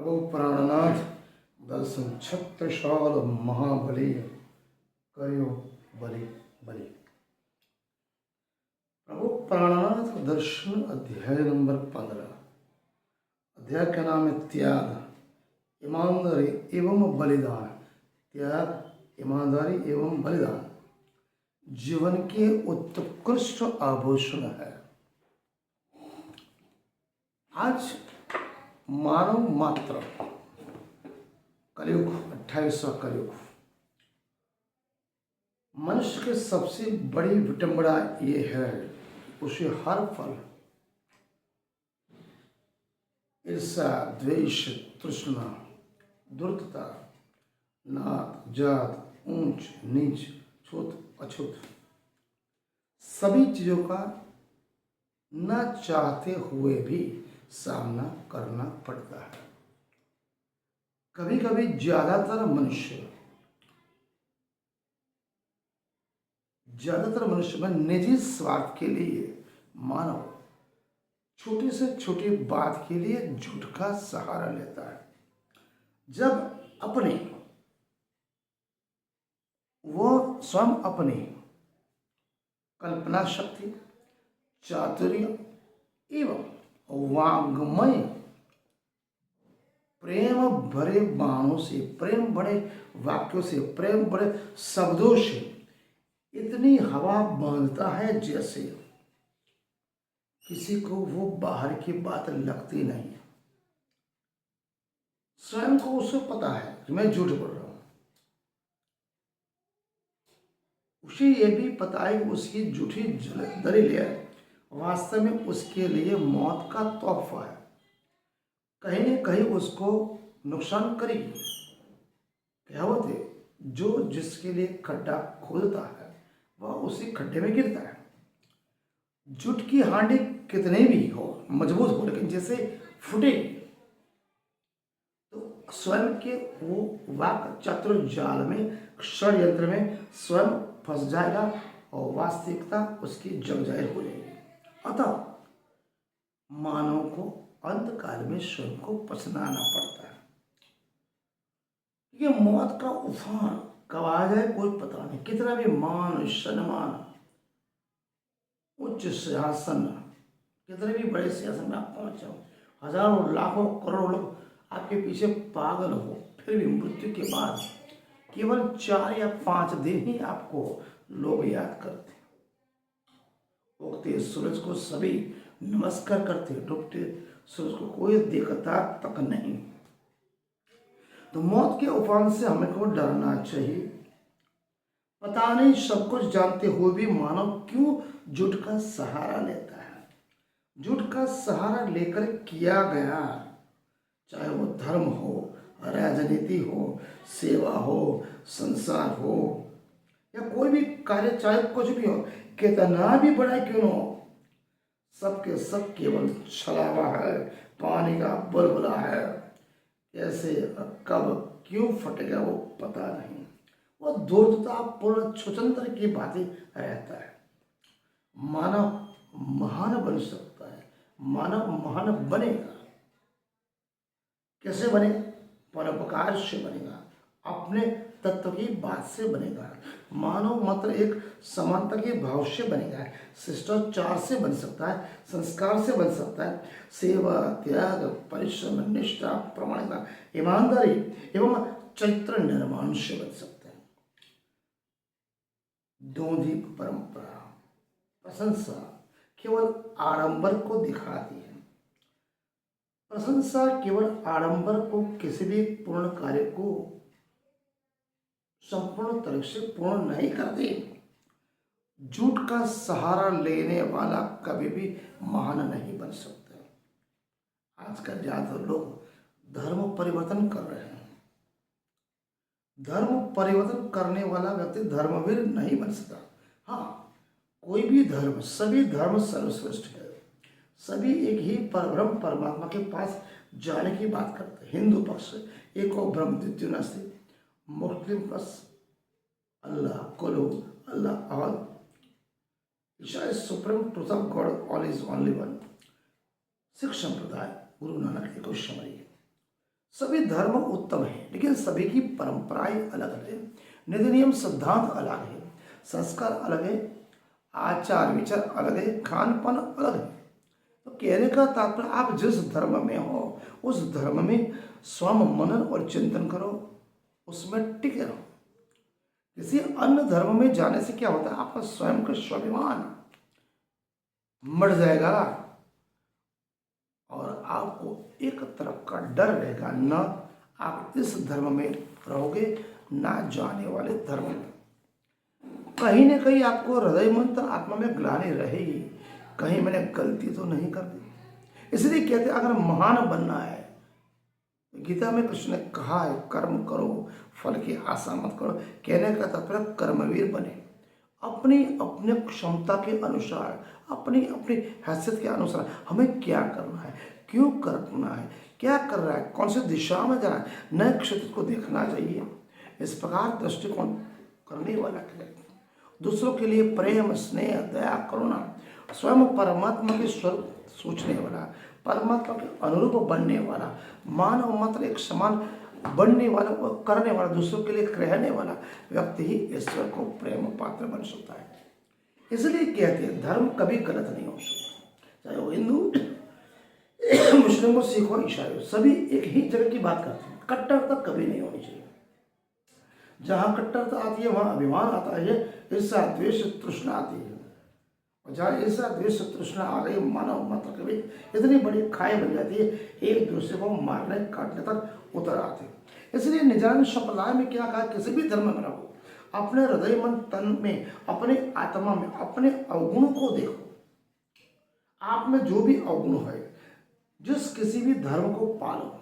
प्रभु प्राणनाथ दर्शन छत्रसाल महाबली करो बलि बलि। प्रभु प्राणनाथ दर्शन अध्याय नंबर 15। अध्याय का नाम है त्याग, ईमानदारी एवं बलिदान। त्याग, ईमानदारी एवं बलिदान जीवन के उत्कृष्ट आभूषण है। आज मानव मात्र कलयुग 28वां कलयुग, मनुष्य के सबसे बड़ी विटंबना ये है उसे हर फल ईर्ष्या, द्वेष, तृष्णा, दुर्तता, नात, जात, ऊंच नीच, छूत अछूत सभी चीजों का न चाहते हुए भी सामना करना पड़ता है। कभी कभी ज्यादातर मनुष्य में निजी स्वार्थ के लिए मानव छोटी से छोटी बात के लिए झूठ का सहारा लेता है। जब वो स्वयं अपनी कल्पना शक्ति, चातुर्य एवं वाग्मय प्रेम भरे बाणों से, प्रेम भरे वाक्यों से, प्रेम भरे शब्दों से इतनी हवा बांधता है जैसे किसी को वो बाहर की बात लगती नहीं है। स्वयं को उसे पता है कि मैं झूठ बोल रहा हूं, उसे ये भी पता है कि उसकी झूठी दलील है वास्तव में उसके लिए मौत का तोहफा है, कहीं न कहीं उसको नुकसान करेगी। क्या होते जो जिसके लिए खड्डा खोदता है वह उसी खड्डे में गिरता है। झूठ की हांडी कितने भी हो, मजबूत हो, लेकिन जैसे फूटेगी तो स्वयं के वो वाक चतुर जाल में, षड्यंत्र में स्वयं फंस जाएगा और वास्तविकता उसकी जग जाहिर हो जाएगी। अतः मानव को अंतकाल में स्वयं को पछताना पड़ता है। ये मौत का उफान कब आ जाए कोई पता नहीं। कितना भी मान, सम्मान, उच्च सिंहासन, कितने भी बड़े सिंहासन में आप पहुंच जाओ, हजारों लाखों करोड़ों लोग आपके पीछे पागल हो, फिर भी मृत्यु के बाद केवल 4 या 5 दिन ही आपको लोग याद करते। उगते सूरज को सभी नमस्कार करते, डूबते सूरज को कोई देखता तक नहीं। तो मौत के उफान से हमें को डरना चाहिए। पता नहीं सब कुछ जानते हुए भी मानव क्यों झूठ का सहारा लेता है। झूठ का सहारा लेकर किया गया, चाहे वो धर्म हो, राजनीति हो, सेवा हो, संसार हो या कोई भी कार्य, चाहे कुछ भी हो, कितना भी बड़ा क्यों हो, सबके सब केवल छलावा है, पानी का बुलबुला है। कैसे, कब, क्यों फटेगा वो पता नहीं। वो धूर्तता पूर्ण छुचंतर की बातें रहता है। मानव महान बन सकता है, मानव महान बनेगा। कैसे बनेगा? परोपकार से बनेगा, अपने तत्व की बात से बनेगा। मानव मात्र एक समानता के भाव से बनेगा, शिष्टाचार से बन सकता है, संस्कार से बन सकता है, सेवा, त्याग, परिश्रम, निष्ठा, प्रामाणिकता, ईमानदारी एवं चरित्र निर्माण से बन सकता है। दौंधिक परंपरा, प्रशंसा केवल आडंबर को दिखाती है। प्रशंसा केवल आडंबर को, किसी भी पूर्ण कार्य को संपूर्ण तरह से पूर्ण नहीं करती। झूठ का सहारा लेने वाला कभी भी महान नहीं बन सकता। आजकल ज्यादातर लोग धर्म परिवर्तन कर रहे हैं। धर्म परिवर्तन करने वाला व्यक्ति धर्मवीर नहीं बन सकता। हाँ, कोई भी धर्म, सभी धर्म सर्वश्रेष्ठ है। सभी एक ही परब्रह्म परमात्मा के पास जाने की बात करते हैं। हिंदू पक्ष एको ब्रह्म द्वितीयो नास्ति, मुस्लिम पक्ष अल्लाह कुलु अल्लाह अहद, ईसाई supreme truth of God all is only one, Sikh संप्रदाय गुरु नानक एको शमरी। सभी धर्म उत्तम है, लेकिन सभी की परंपराएं अलग है, नीति नियम सिद्धांत अलग है, संस्कार अलग है, आचार विचार अलग है, खान पान अलग है। तो कहने का तात्पर्य आप जिस धर्म में हो उस धर्म में स्वयं मनन और चिंतन करो, उसमें टिके रहो। किसी अन्य धर्म में जाने से क्या होता है, आपका स्वयं का स्वाभिमान मर जाएगा और आपको एक तरफ का डर रहेगा, न आप इस धर्म में रहोगे ना जाने वाले धर्म में। कहीं ना कहीं आपको हृदय मन तक आत्मा में ग्लानि रहेगी, कहीं मैंने गलती तो नहीं कर दी। इसलिए कहते हैं अगर महान बनना है, गीता में कृष्ण ने कहा है कर्म करो फल की आशा मत करो। कहने का तात्पर्य कर्मवीर बने, अपनी अपने क्षमता के अनुसार, अपनी अपनी हैसियत के अनुसार हमें क्या करना है, क्यों करना है, क्या कर रहा है, कौन सी दिशा में जाना है, नए क्षेत्र को देखना चाहिए। इस प्रकार दृष्टिकोण करने वाला है, दूसरों के लिए प्रेम स्नेह दया करुणा, स्वयं परमात्मा के स्वरूप सोचने वाला, परमात्मा के अनुरूप बनने वाला, मानव मात्र एक समान बनने वाला और करने वाला, दूसरों के लिए रहने वाला व्यक्ति ही ईश्वर को प्रेम पात्र बन सकता है। इसलिए कहते हैं धर्म कभी गलत नहीं हो सकता, चाहे वो हिंदू मुस्लिम हो सिख हो ईसाई हो, सभी एक ही जगह की बात करते हैं। कट्टरता कभी नहीं होनी चाहिए। जहाँ कट्टरता आती है वहाँ अभिमान आता है, ईर्ष्या द्वेष तृष्णा आती है, और जहाँ ईर्ष्या द्वेष तृष्णा आ गई मानव मात्र कभी इतनी बड़ी खाई बन जाती है, एक दूसरे को मारने काटने तक उतर आते हैं। इसलिए निजानंद संप्रदाय में क्या कहा, किसी भी धर्म में रहो, अपने हृदय मन तन में, अपने आत्मा में अपने अवगुण को देखो। आप में जो भी अवगुण है, जिस किसी भी धर्म को पालो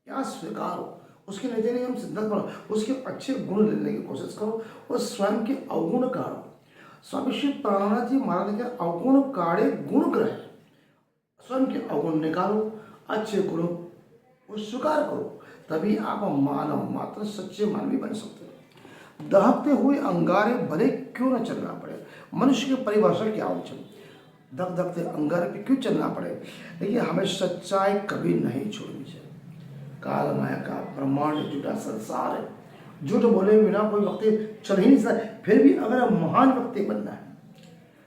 या स्वीकारो, उसके नीति नियम सिद्धांत बनो, उसके अच्छे गुण लेने की कोशिश करो और स्वयं के अवगुण काढ़ो। स्वामी श्री प्राणानाथ जी महाराज के अवगुण काढ़े गुण ग्रह, स्वयं के अवगुण निकालो, अच्छे गुणों को स्वीकार करो, तभी आप मानव मात्र सच्चे मानवी बन सकते हो। दहकते हुए अंगारे भले क्यों न चलना पड़े, मनुष्य की परिभाषा क्या हो, चल दक दकते अंगारे पे क्यों चलना पड़े, लेकिन हमें सच्चाई कभी नहीं छोड़नी चाहिए। काल माया का ब्रह्मांड झूठा संसार है, झूठ बोले बिना कोई व्यक्ति चल ही नहीं सकता। फिर भी अगर महान व्यक्ति बनना है,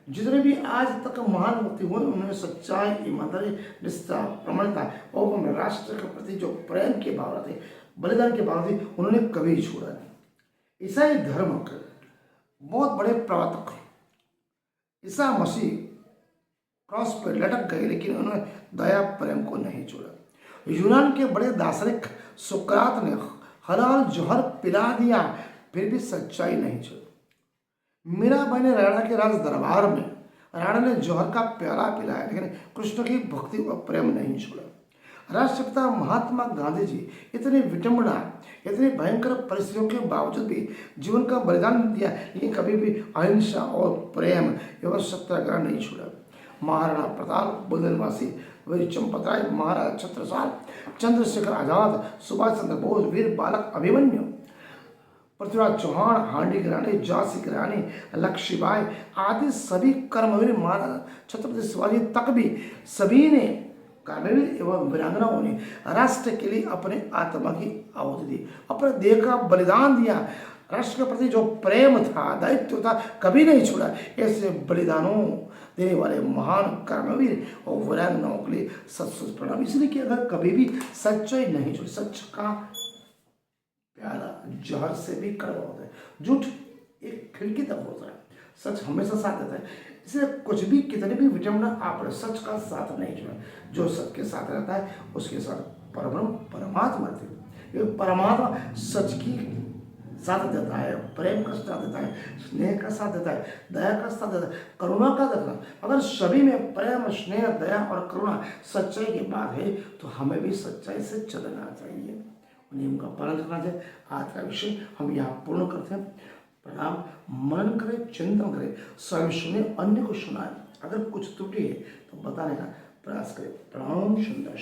जितने भी आज तक महान व्यक्ति हुए उन्होंने सच्चाई, ईमानदारी, निष्ठा, प्रमाणिकता और राष्ट्र के प्रति जो प्रेम की भावना थी, बलिदान की भावना थी, उन्होंने कभी छोड़ा नहीं। ईसाई धर्म के बहुत बड़े प्रवर्तक ईसा मसीह क्रॉस पर लटक गए, लेकिन उन्होंने दया प्रेम को नहीं छोड़ा। यूनान के बड़े दार्शनिक सुकरात ने हलाल जहर पिला दिया, फिर भी सच्चाई नहीं छोड़ी। मीराबाई ने राणा के राज दरबार में राणा ने जहर का प्याला पिलाया, लेकिन कृष्ण की भक्ति और प्रेम नहीं छोड़ा। राष्ट्रपिता महात्मा गांधी जी इतनी विडंबना, इतनी भयंकर परिस्थितियों के बावजूद भी जीवन का बलिदान दिया, लेकिन कभी भी अहिंसा और प्रेम एवं सत्याग्रह नहीं छोड़ा। महाराणा प्रताप, बुंदेलवासी वीर चंपतराय, महाराज छत्रसाल, चंद्रशेखर आजाद, सुभाष चंद्र बोस, वीर बालक अभिमन्यु, पृथ्वीराज चौहान, हांडी की रानी, झांसी की रानी लक्ष्मीबाई आदि सभी कर्मवीर, महाराज छत्रपति शिवाजी तक भी सभी ने कर्मवीर एवं वीरांगनाओं ने राष्ट्र के लिए अपने आत्मा की आहुति दी, अपने देह का बलिदान दिया। राष्ट्र के प्रति जो प्रेम था, दायित्व था, कभी नहीं छोड़ा। ऐसे बलिदानों देने वाले महान कर्मवीर और वीरांगनाओं के लिए सत प्रणाम। इसलिए कि अगर कभी भी सच्चाई नहीं छोड़ी, सच का प्याला जहर से भी कड़वा होता है, झूठ एक खिड़की तक होता है, सच हमेशा साथ देता है। इसलिए कुछ भी कितनी भी विडंबना आप सच का साथ नहीं छोड़ा। जो सच के साथ रहता है उसके साथ परब्रह्म परमात्मा थे। ये परमात्मा सच की साथ देता है, प्रेम का साथ देता है, स्नेह का साथ देता है, दया का साथ देता है, करुणा का देता है। अगर सभी में प्रेम, स्नेह, दया और करुणा सच्चाई की बात है तो हमें भी सच्चाई से चलना चाहिए, नियम का पालन करना चाहिए। आज का विषय हम यहाँ पूर्ण करते हैं। प्रणाम। मनन करें, चिंतन करें, स्वयं सुने, अन्य को सुनाए। अगर कुछ त्रुटि है तो बताने का प्रयास करें। प्रणाम। सुंदर।